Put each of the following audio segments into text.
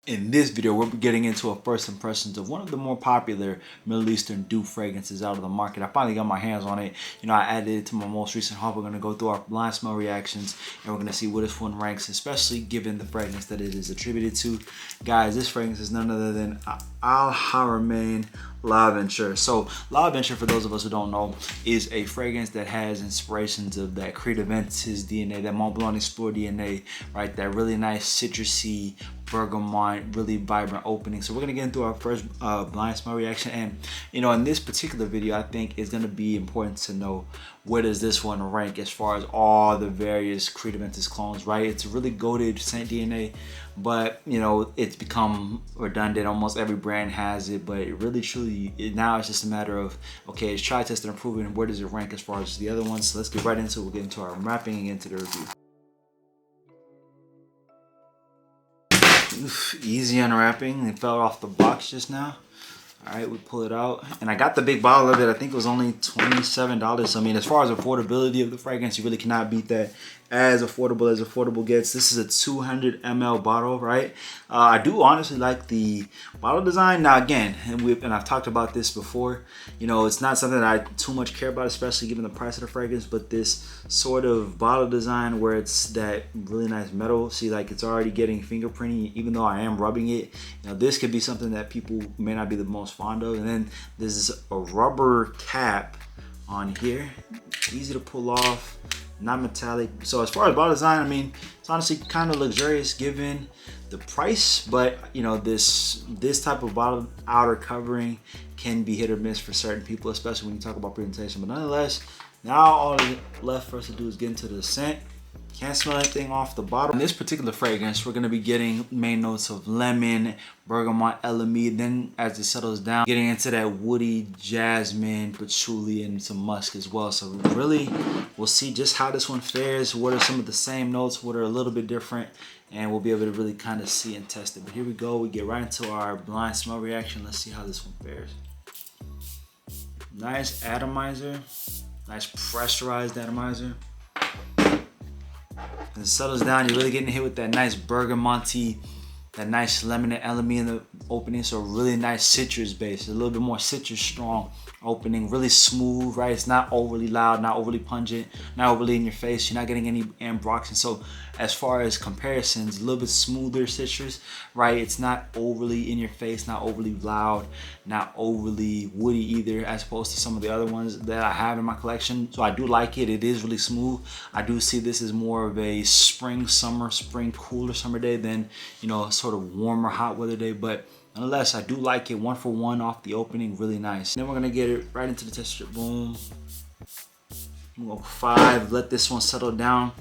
In this video, we're getting into a first impressions of one of the more popular Middle Eastern dupe fragrances out of the market. I finally got my hands on it. I added it to my most recent haul. We're going to go through our blind smell reactions, and we're going to see where this one ranks, especially given the fragrance that it is attributed to. Guys, this fragrance is none other than Haramain Aventus. So Aventus, for those of us who don't know, is a fragrance that has inspirations of that Aventus DNA, that Mont Blanc Explore DNA, right? That really nice citrusy bergamot, really vibrant opening. So we're gonna get into our first blind smell reaction, and in this particular video, I think it's gonna be important to know where does this one rank as far as all the various Aventus clones, right? It's a really goated scent DNA, but it's become redundant. Almost every brand has it, but it really truly now it's just a matter of, okay, it's try, tested, and proven, and where does it rank as far as the other ones. So let's get right into it. We'll get into our wrapping and get into the review. Easy unwrapping. It fell off the box just now. All right, we pull it out, and I got the big bottle of it. I think it was only $27. I mean, as far as affordability of the fragrance, you really cannot beat that. As affordable gets. This is a 200 ml bottle, right? I do honestly like the bottle design. Now again, and I've talked about this before, it's not something that I too much care about, especially given the price of the fragrance, but this sort of bottle design where it's that really nice metal, see, like it's already getting fingerprinty, even though I am rubbing it. This could be something that people may not be the most fond of. And then there's a rubber cap on here, easy to pull off, not metallic. So as far as bottle design, I mean, it's honestly kind of luxurious given the price, but this type of bottle outer covering can be hit or miss for certain people, especially when you talk about presentation. But nonetheless, now all left for us to do is get into the scent. Can't smell anything off the bottle. In this particular fragrance, we're gonna be getting main notes of lemon, bergamot, elemi. Then as it settles down, getting into that woody, jasmine, patchouli, and some musk as well. So really, we'll see just how this one fares. What are some of the same notes? What are a little bit different? And we'll be able to really kind of see and test it. But here we go. We get right into our blind smell reaction. Let's see how this one fares. Nice atomizer. Nice pressurized atomizer. As it settles down, you're really getting hit with that nice bergamonty, that nice lemon and elemi in the opening. So really nice citrus base, a little bit more citrus strong opening, really smooth, right? It's not overly loud, not overly pungent, not overly in your face. You're not getting any ambroxan. So as far as comparisons, a little bit smoother citrus, right? It's not overly in your face, not overly loud, not overly woody either, as opposed to some of the other ones that I have in my collection. So I do like it. It is really smooth. I do see this as more of a spring, cooler summer day than, sort of warmer, hot weather day. But nonetheless, I do like it. 1 for 1 off the opening, really nice. Then we're gonna get it right into the test strip. Boom. We'll go 5. Let this one settle down.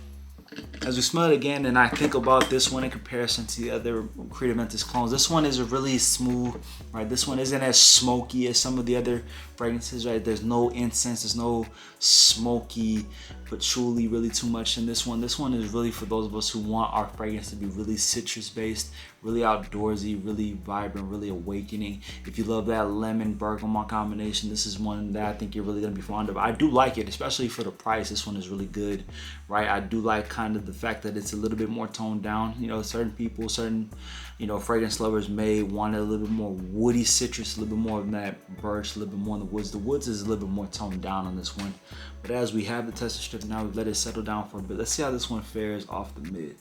As we smell it again, and I think about this one in comparison to the other Aventus clones, this one is really smooth, right? This one isn't as smoky as some of the other fragrances, right? There's no incense, there's no smoky patchouli really too much in this one. This one is really for those of us who want our fragrance to be really citrus based, really outdoorsy, really vibrant, really awakening. If you love that lemon bergamot combination, this is one that I think you're really gonna be fond of. I do like it, especially for the price. This one is really good, right? I do like kind of the fact that it's a little bit more toned down. Certain people, fragrance lovers may want a little bit more woody citrus, a little bit more of that birch, a little bit more in the woods. The woods is a little bit more toned down on this one. But as we have the tester strip now, we've let it settle down for a bit. Let's see how this one fares off the mid.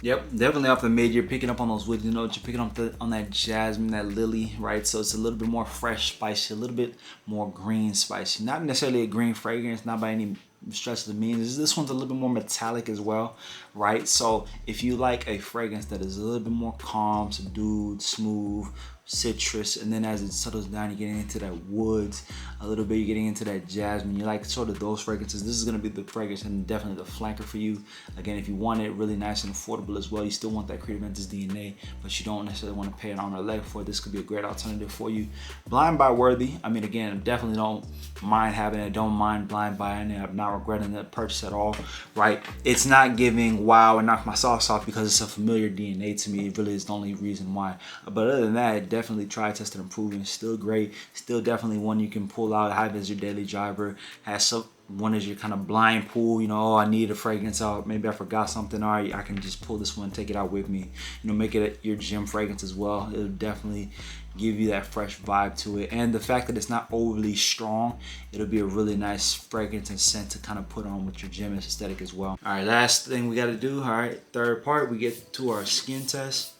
Yep, definitely off the mid. You're picking up on those woody notes. You're picking up on that jasmine, that lily, right? So it's a little bit more fresh, spicy, a little bit more green, spicy. Not necessarily a green fragrance, not by any stretch of the means. This one's a little bit more metallic as well, right? So if you like a fragrance that is a little bit more calm, subdued, smooth, citrus, and then as it settles down, you're getting into that woods a little bit, you're getting into that jasmine, you like sort of those fragrances, this is going to be the fragrance and definitely the flanker for you. Again, if you want it really nice and affordable as well, you still want that Aventus DNA, but you don't necessarily want to pay an arm or a leg for it, this could be a great alternative for you. Blind buy worthy. I mean, again, definitely don't mind having it, don't mind blind buying it. I'm not regretting the purchase at all, right? It's not giving wow and knock my socks off because it's a familiar DNA to me. It really is the only reason why. But other than that, definitely try, tested, and proven. Still great. Still definitely one you can pull out, have as your daily driver. Has some one is your kind of blind pull, you know, oh, I need a fragrance out, maybe I forgot something, all right, I can just pull this one, take it out with me, you know, make it your gym fragrance as well. It'll definitely give you that fresh vibe to it, and the fact that it's not overly strong, it'll be a really nice fragrance and scent to kind of put on with your gym aesthetic as well. All right, last thing we got to do, all right, third part, we get to our skin test.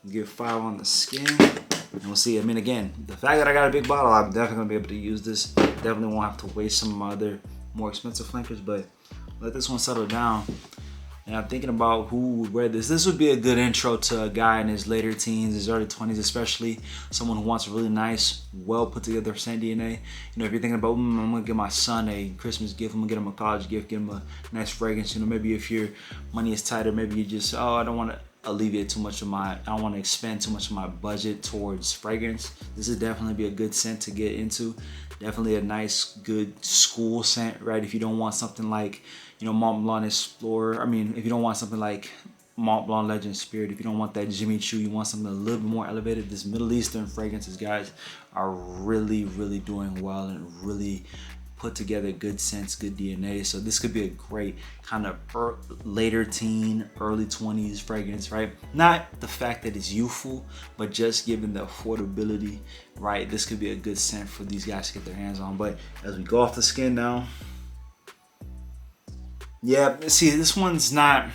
Give 5 on the skin, and we'll see. I mean, again, the fact that I got a big bottle, I'm definitely gonna be able to use this. Definitely won't have to waste some of my other more expensive flankers, but let this one settle down. And I'm thinking about who would wear this. This would be a good intro to a guy in his later teens, his early 20s, especially someone who wants a really nice, well put together scent DNA. You know, if you're thinking about, I'm gonna give my son a Christmas gift, I'm gonna get him a college gift, get him a nice fragrance. You know, maybe if your money is tighter, maybe you just, oh, I don't want to alleviate too much of I don't want to expend too much of my budget towards fragrance. This would definitely be a good scent to get into. Definitely a nice, good school scent, right? If you don't want something like, you know, Mont Blanc Explorer. I mean, if you don't want something like Mont Blanc Legend Spirit, if you don't want that Jimmy Choo, you want something a little bit more elevated. This Middle Eastern fragrances, guys, are really, really doing well and really put together good scents, good DNA. So this could be a great kind of later teen, early 20s fragrance, right? Not the fact that it's youthful, but just given the affordability, right? This could be a good scent for these guys to get their hands on. But as we go off the skin now, yeah, see, this one's not,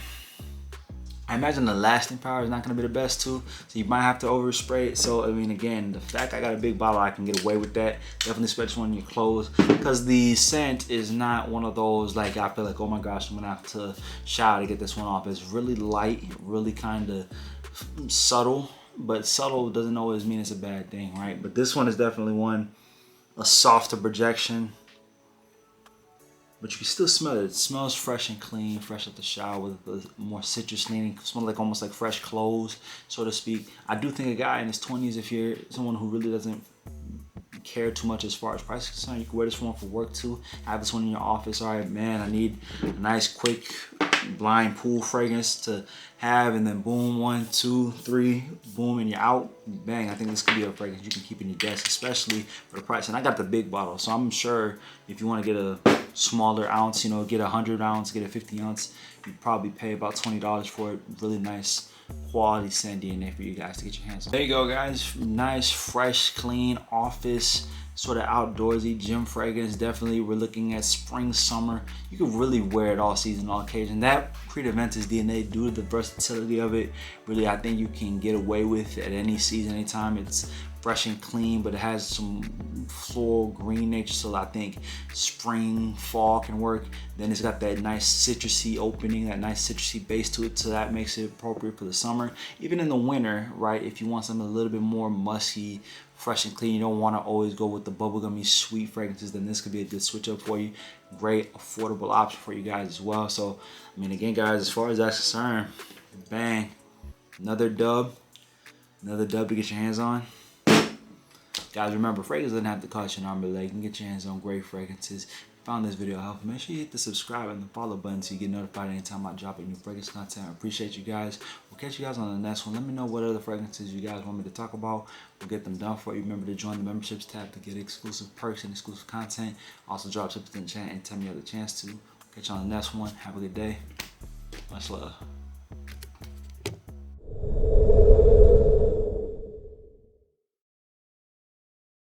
I imagine the lasting power is not going to be the best too, so you might have to overspray it. So, I mean, again, the fact I got a big bottle, I can get away with that. Definitely spray this one in your clothes, because the scent is not one of those, like, I feel like, oh my gosh, I'm going to have to shower to get this one off. It's really light, really kind of subtle, but subtle doesn't always mean it's a bad thing, right? But this one is definitely a softer projection. But you can still smell it. It smells fresh and clean, fresh out the shower with a more citrus leaning. It smells like almost like fresh clothes, so to speak. I do think a guy in his 20s, if you're someone who really doesn't care too much as far as price is concerned, you can wear this one for work too. Have this one in your office. All right, man, I need a nice, quick, blind pool fragrance to have, and then boom, 1, 2, 3, boom, and you're out. Bang, I think this could be a fragrance you can keep in your desk, especially for the price. And I got the big bottle, so I'm sure if you want to get a smaller ounce, you know, get a 100 ounce, get a 50 ounce, you'd probably pay about $20 for it. Really nice quality scent DNA for you guys to get your hands on. There you go, guys. Nice, fresh, clean office, sort of outdoorsy gym fragrance. Definitely, we're looking at spring, summer. You can really wear it all season, all occasion. That Aventus DNA, due to the versatility of it, really, I think you can get away with at any season, anytime. It's fresh and clean, but it has some floral green nature, so I think spring, fall can work. Then it's got that nice citrusy opening, that nice citrusy base to it, so that makes it appropriate for the summer. Even in the winter, right, if you want something a little bit more musky, fresh and clean, you don't want to always go with the bubblegummy sweet fragrances, then this could be a good switch up for you. Great affordable option for you guys as well. So, I mean, again, guys, as far as that's concerned, bang, another dub to get your hands on. Guys, remember, fragrance doesn't have to cost you an arm and a leg. You can get your hands on great fragrances. If you found this video helpful, make sure you hit the subscribe and the follow button so you get notified anytime I drop a new fragrance content. I appreciate you guys. We'll catch you guys on the next one. Let me know what other fragrances you guys want me to talk about. We'll get them done for you. Remember to join the memberships tab to get exclusive perks and exclusive content. Also, drop tips in the chat anytime you have the chance to. Catch you on the next one. Have a good day. Much love.